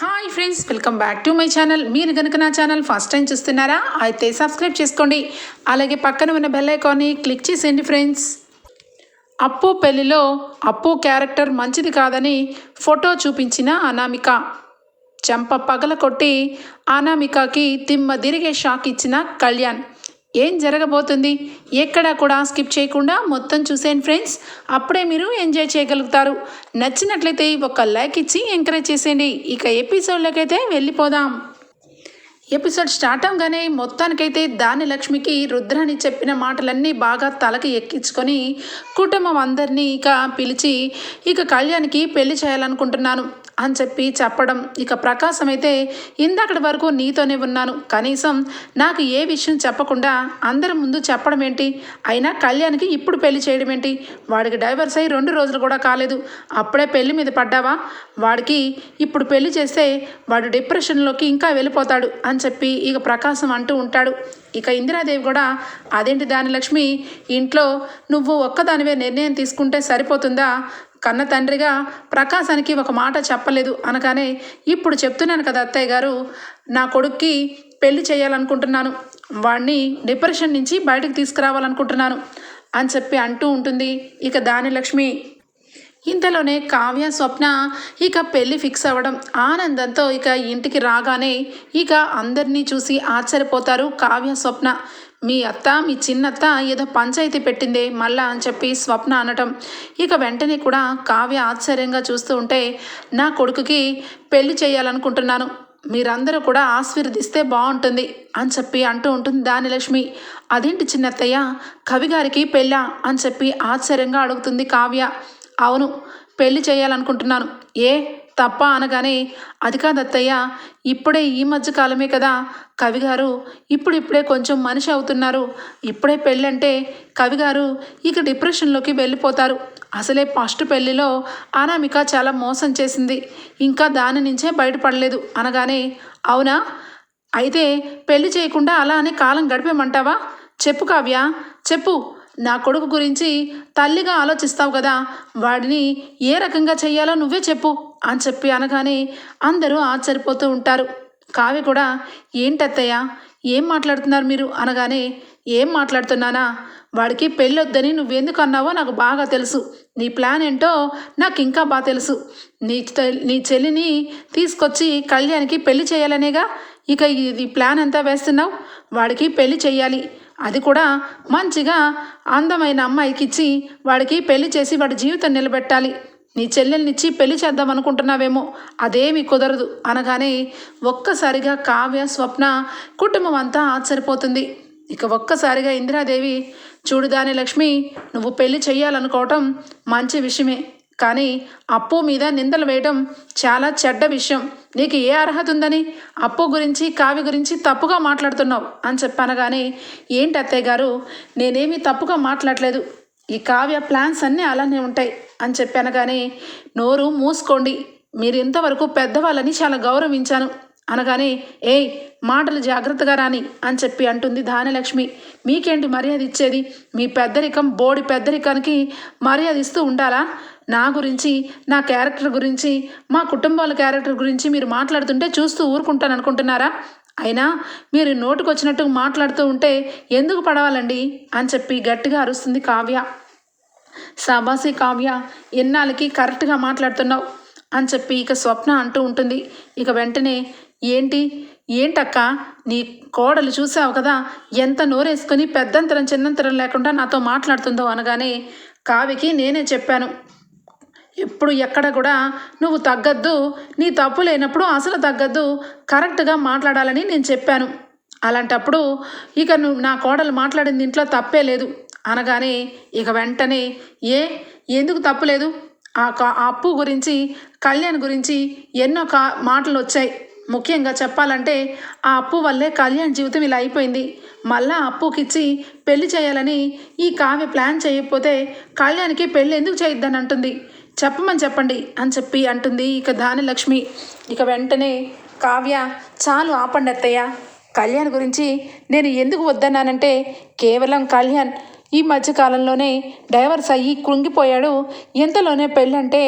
Hi friends, welcome back to my channel. మీరు కనుక నా ఛానల్ ఫస్ట్ టైం చూస్తున్నారా అయితే సబ్స్క్రైబ్ చేసుకోండి. అలాగే పక్కన ఉన్న బెల్ ఐకాన్ని క్లిక్ చేసేయండి ఫ్రెండ్స్. అప్పు పెళ్లిలో అప్పు క్యారెక్టర్ మంచిది కాదని ఫోటో చూపించిన అనామిక చెంప పగల కొట్టి అనామికకి తిమ్మ తిరిగే షాక్ ఇచ్చిన కళ్యాణ్. ఏం జరగబోతుంది ఎక్కడా కూడా స్కిప్ చేయకుండా మొత్తం చూసేయండి ఫ్రెండ్స్. అప్పుడే మీరు ఎంజాయ్ చేయగలుగుతారు. నచ్చినట్లయితే ఒక లైక్ ఇచ్చి ఎంకరేజ్ చేసేయండి. ఇక ఎపిసోడ్లోకి అయితే వెళ్ళిపోదాం. ఎపిసోడ్ స్టార్ట్ అవగానే మొత్తానికైతే ధాన్యలక్ష్మికి రుద్రాని చెప్పిన మాటలన్నీ బాగా తలకి ఎక్కించుకొని కుటుంబం అందరినీ పిలిచి కళ్యాణ్కి పెళ్లి చేయాలనుకుంటున్నాను అని చెప్పడం. ప్రకాశం అయితే ఇందాకటి వరకు నీతోనే ఉన్నాను, కనీసం నాకు ఏ విషయం చెప్పకుండా అందరి ముందు చెప్పడం ఏంటి, అయినా కళ్యాణ్కి ఇప్పుడు పెళ్లి చేయడం ఏంటి, వాడికి డైవర్స్ అయ్యి 2 రోజులు కూడా కాలేదు, అప్పుడే పెళ్లి మీద పడ్డావా, వాడికి ఇప్పుడు పెళ్లి చేస్తే వాడు డిప్రెషన్లోకి ఇంకా వెళ్ళిపోతాడు అని చెప్పి ప్రకాశం అంటూ ఉంటాడు. ఇందిరాదేవి కూడా అదేంటి ధాన్యలక్ష్మి, ఇంట్లో నువ్వు ఒక్కదానివే నిర్ణయం తీసుకుంటే సరిపోతుందా, కన్న తండ్రిగా ప్రకాశానికి ఒక మాట చెప్పలేదు అనగానే, ఇప్పుడు చెప్తున్నాను కదా అత్తయ్య గారు, నా కొడుక్కి పెళ్లి చేయాలనుకుంటున్నాను, వాడిని డిప్రెషన్ నుంచి బయటకు తీసుకురావాలనుకుంటున్నాను అని చెప్పి అంటూ ఉంటుంది ధాన్యలక్ష్మి. ఇంతలోనే కావ్య స్వప్న పెళ్ళి ఫిక్స్ అవ్వడం, ఆనందంతో ఇంటికి రాగానే అందరినీ చూసి ఆశ్చర్యపోతారు కావ్య స్వప్న. మీ అత్త, మీ చిన్నత్త ఏదో పంచాయతీ పెట్టిందే మళ్ళా అని చెప్పి స్వప్న అనటం. వెంటనే కూడా కావ్య ఆశ్చర్యంగా చూస్తూ ఉంటే, నా కొడుకుకి పెళ్లి చేయాలనుకుంటున్నాను, మీరందరూ కూడా ఆశీర్వదిస్తే బాగుంటుంది అని చెప్పి అంటూ ఉంటుంది ధాన్యలక్ష్మి. అదేంటి చిన్నత్తయ్య, కవిగారికి పెళ్ళా అని చెప్పి ఆశ్చర్యంగా అడుగుతుంది కావ్య. అవును, పెళ్లి చేయాలనుకుంటున్నాను, ఏ తప్ప అనగానే, అది కాదు అత్తయ్య, ఇప్పుడే ఈ మధ్య కాలమే కదా కవిగారు ఇప్పుడిప్పుడే కొంచెం మనిషి అవుతున్నారు, ఇప్పుడే పెళ్ళంటే కవిగారు డిప్రెషన్లోకి వెళ్ళిపోతారు, అసలే ఫస్ట్ పెళ్లిలో అనామిక చాలా మోసం చేసింది, ఇంకా దాని నుంచే బయటపడలేదు అనగానే, అవునా, అయితే పెళ్లి చేయకుండా అలానే కాలం గడిపేమంటావా, చెప్పు కావ్య చెప్పు, నా కొడుకు గురించి తల్లిగా ఆలోచిస్తావు కదా, వాడిని ఏ రకంగా చెయ్యాలో నువ్వే చెప్పు అని చెప్పి అనగానే అందరూ ఆశ్చర్యపోతూ ఉంటారు. కావ్య కూడా, ఏంటత్తయ్య ఏం మాట్లాడుతున్నారు మీరు అనగానే, ఏం మాట్లాడుతున్నానా, వాడికి పెళ్ళొద్దని నువ్వెందుకు అన్నావో నాకు బాగా తెలుసు, నీ ప్లాన్ ఏంటో నాకు ఇంకా బాగా తెలుసు, నీ చెల్లిని తీసుకొచ్చి కళ్యాణ్కి పెళ్లి చేయాలనేగా ఈ ప్లాన్ అంతా వేస్తున్నావు, వాడికి పెళ్లి చెయ్యాలి, అది కూడా మంచిగా అందమైన అమ్మాయికి ఇచ్చి వాడికి పెళ్లి చేసి వాడి జీవితం నిలబెట్టాలి, నీ చెల్లెల్నిచ్చి పెళ్లి చేద్దాం అనుకుంటున్నావేమో, అదేమీ కుదరదు అనగానే ఒక్కసారిగా కావ్య స్వప్న కుటుంబం అంతా ఆశ్చర్యపోతుంది. ఒక్కసారిగా ఇందిరాదేవి, చూడుదాని లక్ష్మి, నువ్వు పెళ్లి చెయ్యాలనుకోవటం మంచి విషయమే, కానీ అప్పు మీద నిందలు వేయడం చాలా చెడ్డ విషయం, నీకు ఏ అర్హత ఉందని అప్పు గురించి కావ్య గురించి తప్పుగా మాట్లాడుతున్నావు అని చెప్పనగానే, ఏంటి అత్తయ్య గారు, నేనేమీ తప్పుగా మాట్లాడలేదు, ఈ కావ్య ప్లాన్స్ అన్నీ అలానే ఉంటాయి అని చెప్పనగానే, నోరు మూసుకోండి, మీరు ఇంతవరకు పెద్దవాళ్ళని చాలా గౌరవించాను అనగానే, ఏయ్ మాటలు జాగ్రత్తగా రాని అని చెప్పి అంటుంది ధాన్యలక్ష్మి. మీకేంటి మర్యాద ఇచ్చేది, మీ పెద్దరికం బోడి పెద్దరికానికి మర్యాద ఇస్తూ ఉండాలా, నా గురించి, నా క్యారెక్టర్ గురించి, మా కుటుంబాల క్యారెక్టర్ గురించి మీరు మాట్లాడుతుంటే చూస్తూ ఊరుకుంటాను అనుకుంటున్నారా, అయినా మీరు నోటుకొచ్చినట్టు మాట్లాడుతూ ఉంటే ఎందుకు పడవాలండి అని చెప్పి గట్టిగా అరుస్తుంది కావ్య. సాబాసి కావ్య, ఎన్నాళ్ళకి కరెక్ట్గా మాట్లాడుతున్నావు అని చెప్పి స్వప్న అంటూ ఉంటుంది. వెంటనే, ఏంటక్క, నీ కోడలు చూసావు కదా ఎంత నోరేసుకొని పెద్దంతరం చిన్నంతరం లేకుండా నాతో మాట్లాడుతుందో అనగానే, కావ్యకి నేనే చెప్పాను, ఎప్పుడు ఎక్కడ కూడా నువ్వు తగ్గద్దు, నీ తప్పు లేనప్పుడు అసలు తగ్గద్దు, కరెక్ట్గా మాట్లాడాలని నేను చెప్పాను, అలాంటప్పుడు నువ్వు నా కోడలు మాట్లాడింది ఇంట్లో తప్పే లేదు అనగానే, వెంటనే, ఎందుకు తప్పులేదు, ఆ అప్పు గురించి కళ్యాణ్ గురించి ఎన్నో మాటలు వచ్చాయి, ముఖ్యంగా చెప్పాలంటే ఆ అప్పు వల్లే కళ్యాణ్ జీవితం ఇలా అయిపోయింది, మళ్ళా అప్పుకిచ్చి పెళ్లి చేయాలని ఈ కావ్య ప్లాన్ చేయకపోతే కళ్యాణ్కి పెళ్ళి ఎందుకు చేయొద్దని అంటుంది, చెప్పమని చెప్పండి అని చెప్పి అంటుంది ధాన్యలక్ష్మి. వెంటనే కావ్య, చాలు ఆపండి అత్తయ్య, కళ్యాణ్ గురించి నేను ఎందుకు వద్దన్నానంటే, కేవలం కళ్యాణ్ ఈ మధ్యకాలంలోనే డైవర్స్ అయ్యి కృంగిపోయాడు, ఎంతలోనే పెళ్ళంటే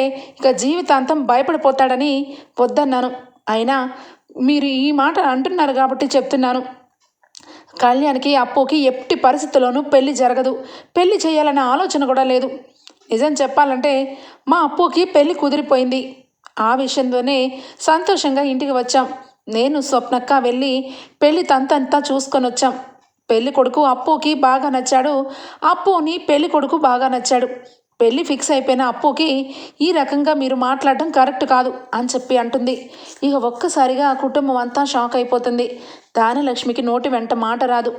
జీవితాంతం భయపడిపోతాడని వద్దన్నాను, అయినా మీరు ఈ మాట అంటున్నారు కాబట్టి చెప్తున్నాను. కళ్యాణ్కి అప్పుకి ఎట్టి పరిస్థితుల్లోనూ పెళ్లి జరగదు. పెళ్లి చేయాలనే ఆలోచన కూడా లేదు. నిజం చెప్పాలంటే మా అప్పుకి పెళ్లి కుదిరిపోయింది. ఆ విషయంలోనే సంతోషంగా ఇంటికి వచ్చాం. నేను స్వప్నక్క వెళ్ళి పెళ్లి తంతంతా చూసుకొని వచ్చాం. పెళ్లి కొడుకు అప్పుకి బాగా నచ్చాడు. అప్పుని పెళ్లి కొడుకు బాగా నచ్చాడు. పెళ్లి ఫిక్స్ అయిపోయిన అప్పుకి ఈ రకంగా మీరు మాట్లాడడం కరెక్ట్ కాదు అని చెప్పి అంటుంది. ఇక ఒక్కసారిగా ఆ కుటుంబం అంతా షాక్ అయిపోతుంది. దానలక్ష్మికి నోటి వెంట మాట రాదు.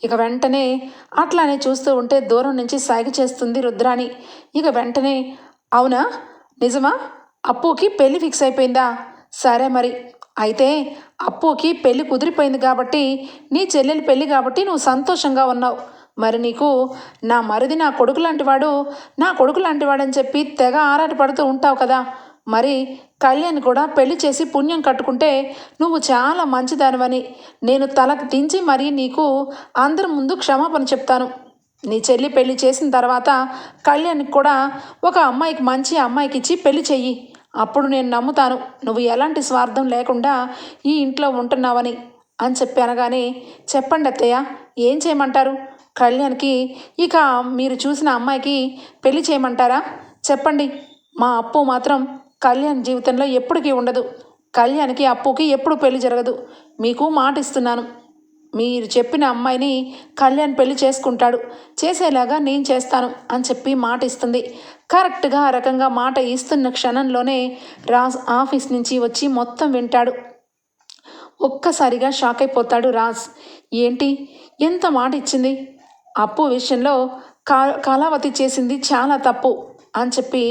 ఇక వెంటనే అట్లానే చూస్తూ ఉంటే దూరం నుంచి సైగ చేస్తుంది రుద్రాణి. ఇక వెంటనే అవునా, నిజమా, అప్పుకి పెళ్లి ఫిక్స్ అయిపోయిందా? సరే మరి, అయితే అప్పుకి పెళ్లి కుదిరిపోయింది కాబట్టి నీ చెల్లెలి పెళ్లి కాబట్టి నువ్వు సంతోషంగా ఉన్నావు. మరి నీకు నా మరిది నా కొడుకు లాంటివాడు, నా కొడుకు లాంటివాడని చెప్పి తెగ ఆరాటపడుతూ ఉంటావు కదా. మరి కళ్యాణ్ కూడా పెళ్లి చేసి పుణ్యం కట్టుకుంటే నువ్వు చాలా మంచిదానివని నేను తలకు దించి మరీ నీకు అందరి ముందు క్షమాపణ చెప్తాను. నీ చెల్లి పెళ్లి చేసిన తర్వాత కళ్యాణ్కి కూడా ఒక అమ్మాయికి మంచి అమ్మాయికి ఇచ్చి పెళ్లి చెయ్యి. అప్పుడు నేను నమ్ముతాను నువ్వు ఎలాంటి స్వార్థం లేకుండా ఈ ఇంట్లో ఉంటున్నావని అని చెప్పి అనగానే, చెప్పండి అత్తయ్య, ఏం చేయమంటారు? కళ్యాణ్కి ఇక మీరు చూసిన అమ్మాయికి పెళ్లి చేయమంటారా? చెప్పండి. మా అప్పు మాత్రం కళ్యాణ్ జీవితంలో ఎప్పటికీ ఉండదు. కళ్యాణ్కి అప్పుకి ఎప్పుడు పెళ్లి జరగదు. మీకు మాట ఇస్తున్నాను. మీరు చెప్పిన అమ్మాయిని కళ్యాణ్ పెళ్లి చేసుకుంటాడు. చేసేలాగా నేను చేస్తాను అని చెప్పి మాట ఇస్తుంది. కరెక్ట్గా ఆ రకంగా మాట ఇస్తున్న క్షణంలోనే రాజ్ ఆఫీస్ నుంచి వచ్చి మొత్తం వింటాడు. ఒక్కసారిగా షాక్ అయిపోతాడు రాజ్. ఏంటి, ఎంత మాట ఇచ్చింది? అప్పు విషయంలో కళావతి చేసింది చాలా తప్పు అని చెప్పి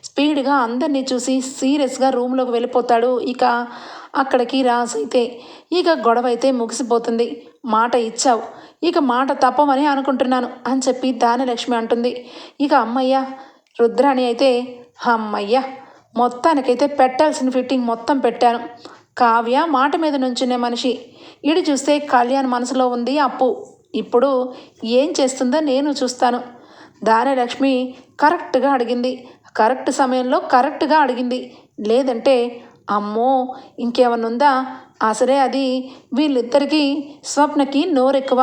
స్పీడ్గా అందరినీ చూసి సీరియస్గా రూమ్లోకి వెళ్ళిపోతాడు. ఇక అక్కడికి రాజ్ అయితే ఇక గొడవ అయితే ముగిసిపోతుంది. మాట ఇచ్చావు, ఇక మాట తప్పమని అనుకుంటున్నాను అని చెప్పి దానలక్ష్మి అంటుంది. ఇక అమ్మయ్య రుద్రాణి అయితే అమ్మయ్య మొత్తానికైతే పెట్టాల్సిన ఫిట్టింగ్ మొత్తం పెట్టాను. కావ్య మాట మీద నుంచునే మనిషి. ఇడు చూస్తే కళ్యాణ్ మనసులో ఉంది అప్పు. ఇప్పుడు ఏం చేస్తుందో నేను చూస్తాను. దానలక్ష్మి కరెక్ట్గా అడిగింది, కరెక్ట్ సమయంలో కరెక్ట్గా అడిగింది. లేదంటే అమ్మో ఇంకేమన్నుందా? అసలే అది వీళ్ళిద్దరికీ స్వప్నకి నోరెక్కువ,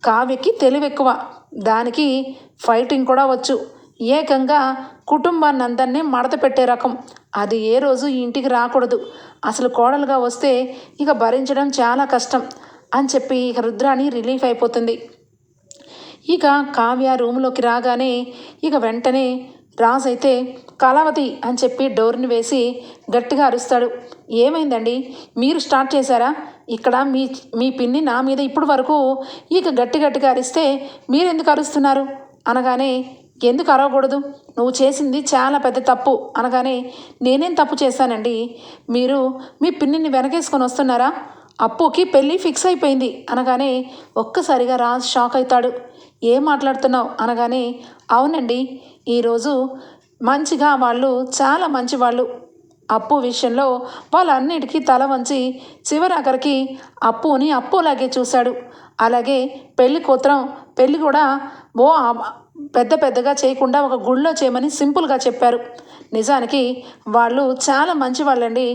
కావ్యకి తెలివెక్కువ, దానికి ఫైటింగ్ కూడా వచ్చు. ఏకంగా కుటుంబాన్ని అందరినీ మడత పెట్టే రకం. అది ఏ రోజు ఈ ఇంటికి రాకూడదు. అసలు కోడలుగా వస్తే ఇక భరించడం చాలా కష్టం అని చెప్పి ఇక రుద్రాణి రిలీఫ్ అయిపోతుంది. ఇక కావ్య రూమ్లోకి రాగానే ఇక వెంటనే రాజ్ అయితే కళావతి అని చెప్పి డోర్ని వేసి గట్టిగా అరుస్తాడు. ఏమైందండి, మీరు స్టార్ట్ చేశారా? ఇక్కడ మీ పిన్ని నా మీద ఇప్పుడు వరకు ఇక గట్టిగా అరిస్తే మీరెందుకు అరుస్తున్నారు అనగానే, ఎందుకు అరవకూడదు, నువ్వు చేసింది చాలా పెద్ద తప్పు అనగానే, నేనేం తప్పు చేశానండి? మీరు మీ పిన్నిని వెనకేసుకొని వస్తున్నారా? అప్పుకి పెళ్ళి ఫిక్స్ అయిపోయింది అనగానే ఒక్కసారిగా రాజ్ షాక్ అవుతాడు. ఏం మాట్లాడుతున్నావు అనగానే, అవునండి, ఈరోజు మంచిగా వాళ్ళు చాలా మంచివాళ్ళు. అప్పు విషయంలో వాళ్ళన్నిటికీ తల వంచి చివరాఖరికి అప్పుని అప్పులాగే చూశాడు. అలాగే పెళ్లి కూతురం పెళ్ళి కూడా ఓ పెద్దగా చేయకుండా ఒక గుళ్ళో చేయమని సింపుల్గా చెప్పారు. నిజానికి వాళ్ళు చాలా మంచి వాళ్ళండి.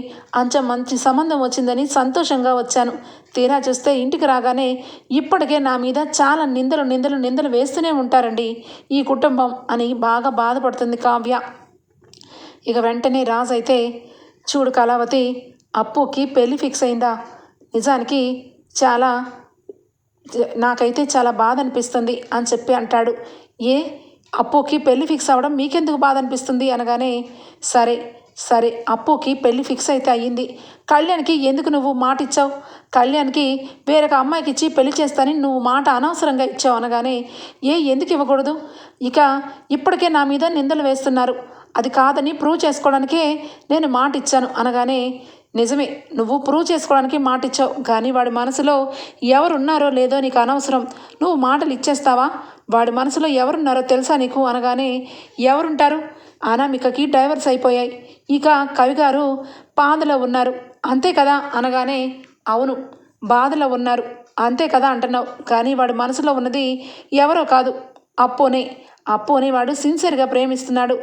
అంచెం మంచి సంబంధం వచ్చిందని సంతోషంగా వచ్చాను. తీరా చూస్తే ఇంటికి రాగానే ఇప్పటికే నా మీద చాలా నిందలు వేస్తూనే ఉంటారండి ఈ కుటుంబం అని బాగా బాధపడుతుంది కావ్య. ఇక వెంటనే రాజ్ అయితే, చూడు కళావతి, అప్పుకి పెళ్ళి ఫిక్స్ అయిందా? నిజానికి నాకైతే చాలా బాధ అనిపిస్తుంది అని చెప్పి అంటాడు. ఏ, అప్పుకి పెళ్ళి ఫిక్స్ అవ్వడం మీకెందుకు బాధ అనిపిస్తుంది అనగానే, సరే అప్పుకి పెళ్ళి ఫిక్స్ అయితే అయ్యింది. కళ్యాణ్కి ఎందుకు నువ్వు మాట ఇచ్చావు? కళ్యాణ్కి వేరొక అమ్మాయికి ఇచ్చి పెళ్లి చేస్తానని నువ్వు మాట అనవసరంగా ఇచ్చావు అనగానే, ఎందుకు ఇవ్వకూడదు? ఇక ఇప్పటికే నా మీద నిందలు వేస్తున్నారు. అది కాదని ప్రూవ్ చేసుకోవడానికే నేను మాట ఇచ్చాను అనగానే, నిజమే, నువ్వు ప్రూవ్ చేసుకోవడానికి మాట ఇచ్చావు, కానీ వాడి మనసులో ఎవరున్నారో లేదో నీకు అనవసరం. నువ్వు మాటలు ఇచ్చేస్తావా? వాడి మనసులో ఎవరున్నారో తెలుసా నీకు అనగానే, ఎవరుంటారు? అనామికకి డైవర్స్ అయిపోయాయి. ఇక కవిగారు బాధలో ఉన్నారు అంతే కదా అనగానే, అవును, బాధలో ఉన్నారు అంతే కదా అంటున్నావు, కానీ వాడి మనసులో ఉన్నది ఎవరో కాదు, అప్పునే. అప్పుని వాడు సిన్సియర్గా ప్రేమిస్తున్నాడు.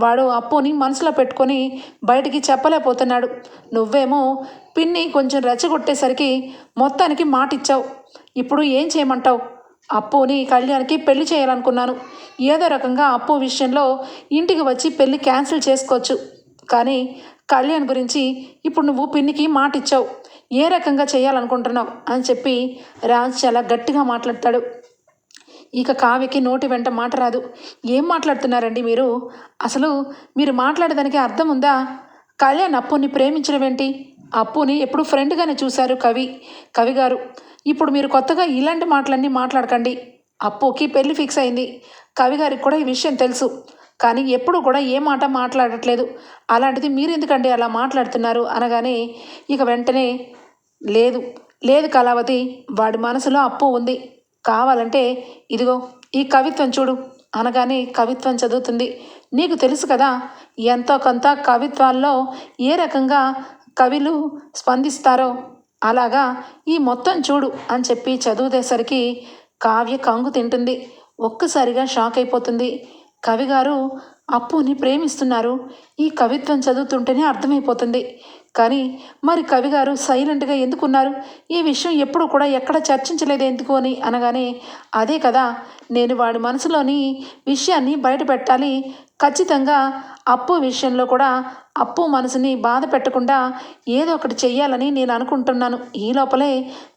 వాడు అప్పుని మనసులో పెట్టుకొని బయటికి చెప్పలేకపోతున్నాడు. నువ్వేమో పిన్ని కొంచెం రెచ్చగొట్టేసరికి మొత్తానికి మాట ఇచ్చావు. ఇప్పుడు ఏం చేయమంటావు? అప్పుని కళ్యాణ్కి పెళ్లి చేయాలనుకున్నాను. ఏదో రకంగా అప్పు విషయంలో ఇంటికి వచ్చి పెళ్లి క్యాన్సిల్ చేసుకోవచ్చు. కానీ కళ్యాణ్ గురించి ఇప్పుడు నువ్వు పిన్నికి మాట ఇచ్చావు. ఏ రకంగా చేయాలనుకుంటున్నావు అని చెప్పి రాజ్ చాలా గట్టిగా మాట్లాడతాడు. ఇక కావ్యకి నోటి వెంట మాట రాదు. ఏం మాట్లాడుతున్నారండి మీరు? అసలు మీరు మాట్లాడేదానికి అర్థం ఉందా? కళ్యాణ్ అప్పుని ప్రేమించడం ఏంటి? అప్పుని ఎప్పుడు ఫ్రెండ్గానే చూశారు కవి గారు. ఇప్పుడు మీరు కొత్తగా ఇలాంటి మాటలన్నీ మాట్లాడకండి. అప్పుకి పెళ్లి ఫిక్స్ అయింది. కవి గారికి కూడా ఈ విషయం తెలుసు. కానీ ఎప్పుడు కూడా ఏ మాట మాట్లాడట్లేదు. అలాంటిది మీరెందుకండి అలా మాట్లాడుతున్నారు అనగానే ఇక వెంటనే లేదు లేదు కళావతి, వాడి మనసులో అప్పు ఉంది. కావాలంటే ఇదిగో ఈ కవిత్వం చూడు అనగానే కవిత్వం చదువుతుంది. నీకు తెలుసు కదా ఎంతో కొంత కవిత్వాల్లో ఏ రకంగా కవులు స్పందిస్తారో, అలాగా ఈ మొత్తం చూడు అని చెప్పి చదివేసరికి కావ్య కంగు తింటుంది. ఒక్కసారిగా షాక్ అయిపోతుంది. కవిగారు అప్పుని ప్రేమిస్తున్నారు. ఈ కవిత్వం చదువుతుంటేనే అర్థమైపోతుంది. కానీ మరి కవిగారు సైలెంట్గా ఎందుకున్నారు? ఈ విషయం ఎప్పుడు కూడా ఎక్కడ చర్చించలేదు ఎందుకు అని అనగానే అదే కదా, నేను వాడి మనసులోని విషయాన్ని బయట పెట్టాలి. ఖచ్చితంగా అప్పు విషయంలో కూడా అప్పు మనసుని బాధ పెట్టకుండా ఏదో ఒకటి చెయ్యాలని నేను అనుకుంటున్నాను. ఈ లోపలే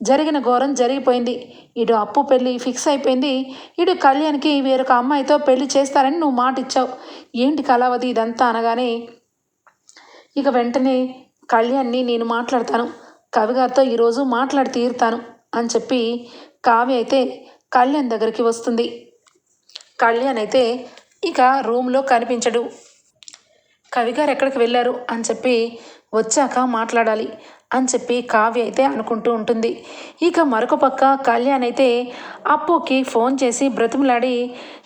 జరిగిన ఘోరం జరిగిపోయింది. ఇటు అప్పు పెళ్ళి ఫిక్స్ అయిపోయింది. ఇటు కళ్యాణ్కి వేరొక అమ్మాయితో పెళ్లి చేస్తారని నువ్వు మాట ఇచ్చావు. ఏంటి కళావతి ఇదంతా అనగానే ఇక వెంటనే కళ్యాణ్ని నేను మాట్లాడతాను, కవిగారితో ఈరోజు మాట్లాడి తీరుతాను అని చెప్పి కావ్య అయితే కళ్యాణ్ దగ్గరికి వస్తుంది. కళ్యాణ్ అయితే ఇక రూమ్లో కనిపించడు. కవిగారు ఎక్కడికి వెళ్ళారు అని చెప్పి వచ్చాక మాట్లాడాలి అని చెప్పి కావ్య అయితే అనుకుంటూ ఉంటుంది. ఇక మరొక పక్క కళ్యాణ్ అయితే అప్పుకి ఫోన్ చేసి బ్రతిమలాడి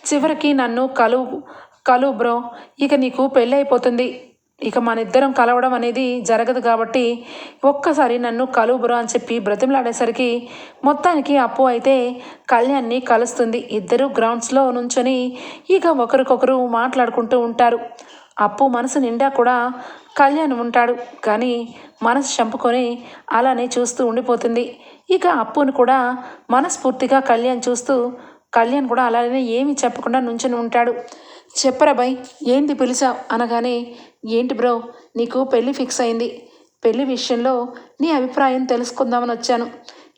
చివరికి నన్ను కలువు బ్రో, ఇక నీకు పెళ్ళి అయిపోతుంది. ఇక మన ఇద్దరం కలవడం అనేది జరగదు కాబట్టి ఒక్కసారి నన్ను కలువు బ్రో అని చెప్పి బ్రతిమలాడేసరికి మొత్తానికి అప్పు అయితే కళ్యాణ్ని కలుస్తుంది. ఇద్దరు గ్రౌండ్స్లో నుంచొని ఇక ఒకరికొకరు మాట్లాడుకుంటూ ఉంటారు. అప్పు మనసు నిండా కూడా కళ్యాణ్ ఉంటాడు. కానీ మనసు చంపుకొని అలానే చూస్తూ ఉండిపోతుంది. ఇక అప్పును కూడా మనస్ఫూర్తిగా కళ్యాణ్ చూస్తూ కళ్యాణ్ కూడా అలానే ఏమీ చెప్పకుండా నుంచుని ఉంటాడు. చెప్పరా బాయ్, ఏంటి పిలిచావు అనగానే ఏంటి బ్రో, నీకు పెళ్ళి ఫిక్స్ అయింది. పెళ్లి విషయంలో నీ అభిప్రాయం తెలుసుకుందామని వచ్చాను.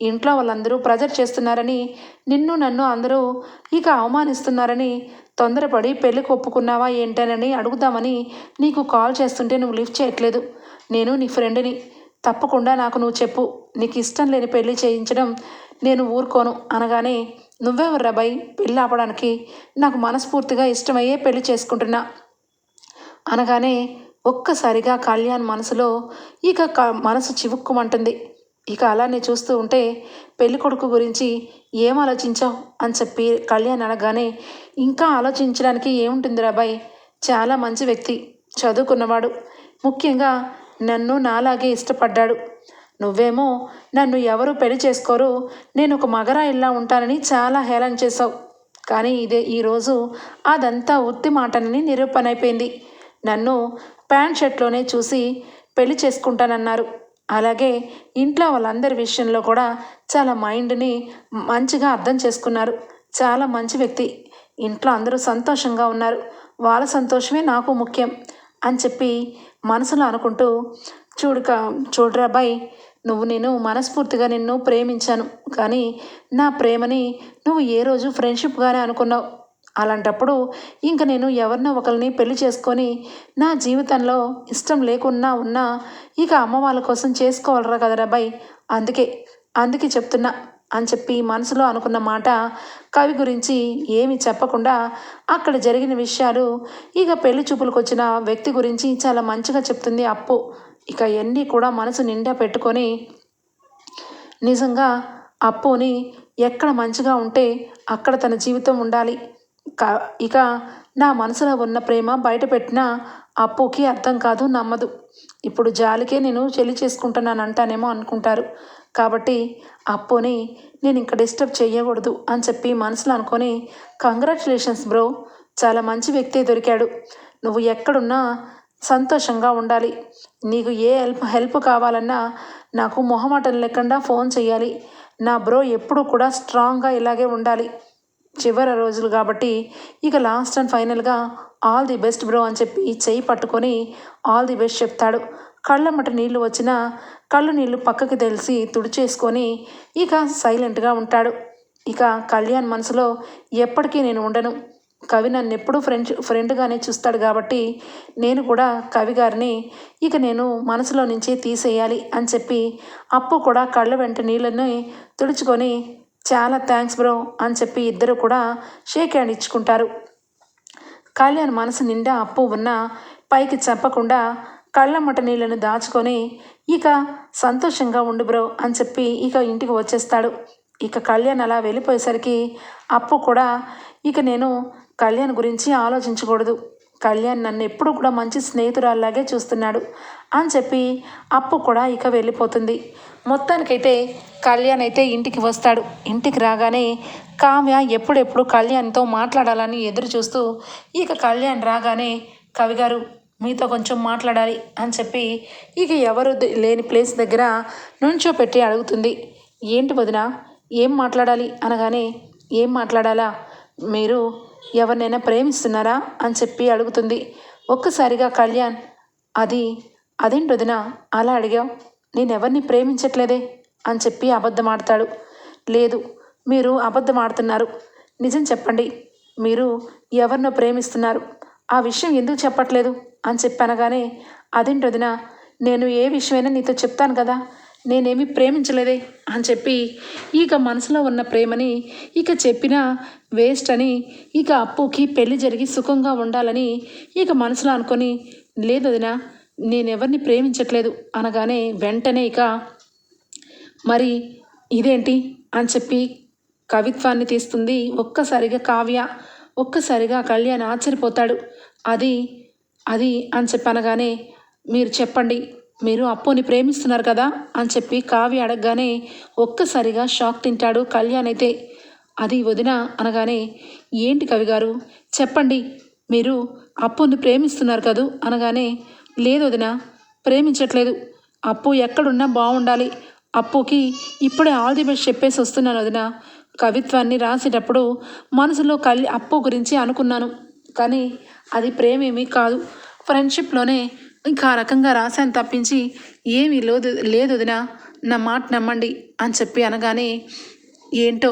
ఇంట్లో వాళ్ళందరూ ప్రెజర్ చేస్తున్నారని, నన్ను అందరూ ఇక అవమానిస్తున్నారని తొందరపడి పెళ్ళికి ఒప్పుకున్నావా ఏంటనని అడుగుదామని నీకు కాల్ చేస్తుంటే నువ్వు లిఫ్ట్ చేయట్లేదు. నేను నీ ఫ్రెండ్ని, తప్పకుండా నాకు నువ్వు చెప్పు. నీకు ఇష్టం లేని పెళ్లి చేయించడం నేను ఊరుకోను అనగానే నువ్వెవర్రా బాయ్ పెళ్ళి ఆపడానికి? నాకు మనస్ఫూర్తిగా ఇష్టమయ్యే పెళ్లి చేసుకుంటున్నా అనగానే ఒక్కసారిగా కళ్యాణ్ మనసులో ఇక మనసు చివుక్కుమంటుంది. ఇక అలానే చూస్తూ ఉంటే పెళ్లి కొడుకు గురించి ఏం ఆలోచించావు అని చెప్పి కళ్యాణ్ అనగానే ఇంకా ఆలోచించడానికి ఏముంటుందిరా బాయ్, చాలా మంచి వ్యక్తి, చదువుకున్నవాడు, ముఖ్యంగా నన్ను నాలాగే ఇష్టపడ్డాడు. నువ్వేమో నన్ను ఎవరు పెళ్లి చేసుకోరు, నేను ఒక మగరాయిల్లా ఉంటానని చాలా హేళన చేశావు. కానీ ఈరోజు అదంతా ఉత్తి మాటనని నిరూపణ అయిపోయింది. నన్ను ప్యాంట్ షర్ట్లోనే చూసి పెళ్లి చేసుకుంటానన్నారు. అలాగే ఇంట్లో వాళ్ళందరి విషయంలో కూడా చాలా మైండ్ని మంచిగా అర్థం చేసుకున్నారు. చాలా మంచి వ్యక్తి. ఇంట్లో అందరూ సంతోషంగా ఉన్నారు. వాళ్ళ సంతోషమే నాకు ముఖ్యం అని చెప్పి మనసులో అనుకుంటూ చూడరా బాయ్, నేను మనస్ఫూర్తిగా నిన్ను ప్రేమించాను. కానీ నా ప్రేమని నువ్వు ఏ రోజు ఫ్రెండ్షిప్గానే అనుకున్నావు. అలాంటప్పుడు ఇంక నేను ఎవరినో ఒకరిని పెళ్లి చేసుకొని నా జీవితంలో ఇష్టం లేకున్నా ఉన్నా ఇక అమ్మ వాళ్ళ కోసం చేసుకోవాలరా కదరా బాయ్, అందుకే చెప్తున్నా అని చెప్పి మనసులో అనుకున్న మాట కవి గురించి ఏమి చెప్పకుండా అక్కడ జరిగిన విషయాలు ఇక పెళ్లి చూపులకు వచ్చిన వ్యక్తి గురించి చాలా మంచిగా చెప్తుంది అప్పు. ఇక ఎన్ని కూడా మనసు నిండా పెట్టుకొని నిజంగా అప్పుని ఎక్కడ మంచిగా ఉంటే అక్కడ తన జీవితం ఉండాలి. ఇక నా మనసులో ఉన్న ప్రేమ బయట పెట్టిన అప్పుకి అర్థం కాదు, నమ్మదు. ఇప్పుడు జాలికే నేను చెల్లి చేసుకుంటున్నాను అంటానేమో అనుకుంటారు. కాబట్టి అప్పుని నేను ఇంకా డిస్టర్బ్ చేయకూడదు అని చెప్పి మనసులో అనుకొని కంగ్రాచులేషన్స్ బ్రో, చాలా మంచి వ్యక్తి దొరికాడు. నువ్వు ఎక్కడున్నా సంతోషంగా ఉండాలి. నీకు ఏ హెల్ప్ కావాలన్నా నాకు మొహమాటం లేకుండా ఫోన్ చేయాలి. నా బ్రో ఎప్పుడూ కూడా స్ట్రాంగ్గా ఇలాగే ఉండాలి. చివరి రోజులు కాబట్టి ఇక లాస్ట్ అండ్ ఫైనల్గా ఆల్ ది బెస్ట్ బ్రో అని చెప్పి చెయ్యి పట్టుకొని ఆల్ ది బెస్ట్ చెప్తాడు. కళ్ళమ్మట నీళ్లు వచ్చినా కళ్ళు నీళ్లు పక్కకి తెలిసి తుడిచేసుకొని ఇక సైలెంట్గా ఉంటాడు. ఇక కళ్యాణ్ మనసులో ఎప్పటికీ నేను ఉండను, కవి నన్ను ఎప్పుడూ ఫ్రెండ్గానే చూస్తాడు కాబట్టి నేను కూడా కవి గారిని ఇక నేను మనసులో నుంచి తీసేయాలి అని చెప్పి అప్పు కూడా కళ్ళ వెంట నీళ్ళని తుడుచుకొని చాలా థ్యాంక్స్ బ్రో అని చెప్పి ఇద్దరు కూడా షేక్ హ్యాండ్ ఇచ్చుకుంటారు. కళ్యాణ్ మనసు నిండా అప్పు ఉన్నా పైకి చెప్పకుండా కళ్ళమ్మట నీళ్ళను దాచుకొని ఇక సంతోషంగా ఉండు బ్రో అని చెప్పి ఇక ఇంటికి వచ్చేస్తాడు. ఇక కళ్యాణ్ అలా వెళ్ళిపోయేసరికి అప్పు కూడా ఇక నేను కళ్యాణ్ గురించి ఆలోచించకూడదు, కళ్యాణ్ నన్ను ఎప్పుడు కూడా మంచి స్నేహితురాల్లాగే చూస్తున్నాడు అని చెప్పి అప్పు కూడా ఇక వెళ్ళిపోతుంది. మొత్తానికైతే కళ్యాణ్ అయితే ఇంటికి వస్తాడు. ఇంటికి రాగానే కావ్య ఎప్పుడెప్పుడు కళ్యాణ్తో మాట్లాడాలని ఎదురు చూస్తూ ఇక కళ్యాణ్ రాగానే కవి గారు మీతో కొంచెం మాట్లాడాలి అని చెప్పి ఇక ఎవరు లేని ప్లేస్ దగ్గర నుంచోపెట్టి అడుగుతుంది. ఏంటి వదిన, ఏం మాట్లాడాలి అనగానే ఏం మాట్లాడాలా, మీరు ఎవరినైనా ప్రేమిస్తున్నారా అని చెప్పి అడుగుతుంది. ఒక్కసారిగా కళ్యాణ్ అదేంటి వదిన అలా అడిగావు, నేనెవరిని ప్రేమించట్లేదే అని చెప్పి అబద్ధం ఆడతాడు. లేదు, మీరు అబద్ధం ఆడుతున్నారు, నిజం చెప్పండి, మీరు ఎవరినో ప్రేమిస్తున్నారు, ఆ విషయం ఎందుకు చెప్పట్లేదు అని చెప్పి అనగానే అదేంటి వదిన, నేను ఏ విషయమైనా నీతో చెప్తాను కదా, నేనేమి ప్రేమించలేదే అని చెప్పి ఇక మనసులో ఉన్న ప్రేమని ఇక చెప్పినా వేస్ట్ అని ఇక అప్పుకి పెళ్లి జరిగి సుఖంగా ఉండాలని ఇక మనసులో అనుకొని లేదు వదిన, నేనెవరిని ప్రేమించట్లేదు అనగానే వెంటనే ఇక మరి ఇదేంటి అని చెప్పి కవిత్వాన్ని తీస్తుంది ఒక్కసారిగా కావ్య. ఒక్కసారిగా కళ్యాణ్ ఆశ్చర్యపోతాడు. అది అని చెప్పి అనగానే మీరు చెప్పండి, మీరు అప్పుని ప్రేమిస్తున్నారు కదా అని చెప్పి కావ్య అడగగానే ఒక్కసారిగా షాక్ తింటాడు కళ్యాణ్ అయితే. అది వదిన అనగానే ఏంటి కవి గారు చెప్పండి, మీరు అప్పుని ప్రేమిస్తున్నారు కదూ అనగానే లేదు వదిన, ప్రేమించట్లేదు, అప్పు ఎక్కడున్నా బాగుండాలి, అప్పుకి ఇప్పుడే ఆల్ ది బెస్ట్ చెప్పేసి వస్తున్నాను వదిన, కవిత్వాన్ని రాసేటప్పుడు మనసులో అప్పు గురించి అనుకున్నాను, కానీ అది ప్రేమేమీ కాదు, ఫ్రెండ్షిప్లోనే ఇంకా ఆ రకంగా రాశాను తప్పించి ఏమీ లేదు వదిన, నా మాట నమ్మండి అని చెప్పి అనగానే ఏంటో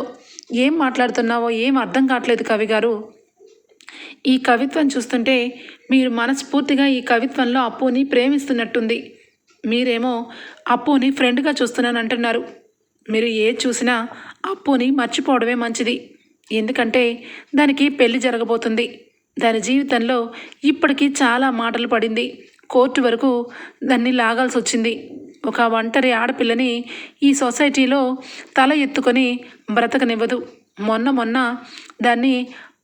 ఏం మాట్లాడుతున్నావో ఏం అర్థం కావట్లేదు కవి గారు, ఈ కవిత్వం చూస్తుంటే మీరు మనస్ఫూర్తిగా ఈ కవిత్వంలో అప్పుని ప్రేమిస్తున్నట్టుంది, మీరేమో అప్పుని ఫ్రెండ్గా చూస్తున్నాను అంటున్నారు, మీరు ఏది చూసినా అప్పుని మర్చిపోవడమే మంచిది, ఎందుకంటే దానికి పెళ్లి జరగబోతుంది, దాని జీవితంలో ఇప్పటికీ చాలా మాటలు పడింది, కోర్టు వరకు దాన్ని లాగాల్సి వచ్చింది, ఒక ఒంటరి ఆడపిల్లని ఈ సొసైటీలో తల ఎత్తుకొని బ్రతకనివ్వదు, మొన్న దాన్ని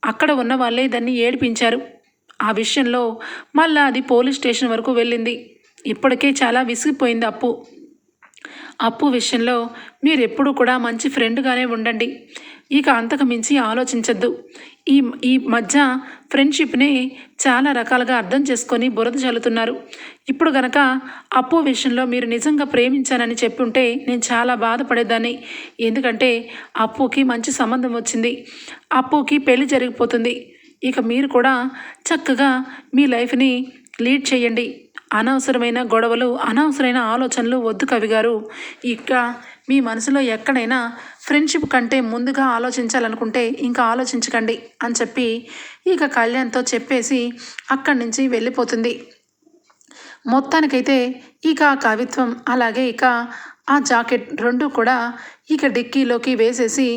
అక్కడ ఉన్న వాళ్ళే దాన్ని ఏడిపించారు, ఆ విషయంలో మళ్ళా అది పోలీస్ స్టేషన్ వరకు వెళ్ళింది, ఇప్పటికే చాలా విసిగిపోయింది అప్పు విషయంలో మీరెప్పుడూ కూడా మంచి ఫ్రెండ్గానే ఉండండి, ఇక అంతకు మించి ఆలోచించద్దు, ఈ మధ్య ఫ్రెండ్షిప్ని చాలా రకాలుగా అర్థం చేసుకొని బురద చల్లుతున్నారు, ఇప్పుడు గనక అప్పు విషయంలో మీరు నిజంగా ప్రేమించానని చెప్పుంటే నేను చాలా బాధపడేదాన్ని, ఎందుకంటే అప్పుకి మంచి సంబంధం వచ్చింది, అప్పుకి పెళ్లి జరిగిపోతుంది, ఇక మీరు కూడా చక్కగా మీ లైఫ్ని లీడ్ చేయండి, అనవసరమైన గొడవలు అనవసరమైన ఆలోచనలు వద్దు కవి గారు, ఇక మీ మనసులో ఎక్కడైనా ఫ్రెండ్షిప్ కంటే ముందుగా ఆలోచించాలనుకుంటే ఇంకా ఆలోచించకండి అని చెప్పి ఇక కళ్యాణ్తో చెప్పేసి అక్కడి నుంచి వెళ్ళిపోతుంది. మొత్తానికైతే ఇక ఆ కవిత్వం అలాగే ఇక ఆ జాకెట్ రెండు కూడా ఇక డిక్కీలోకి వేసేసి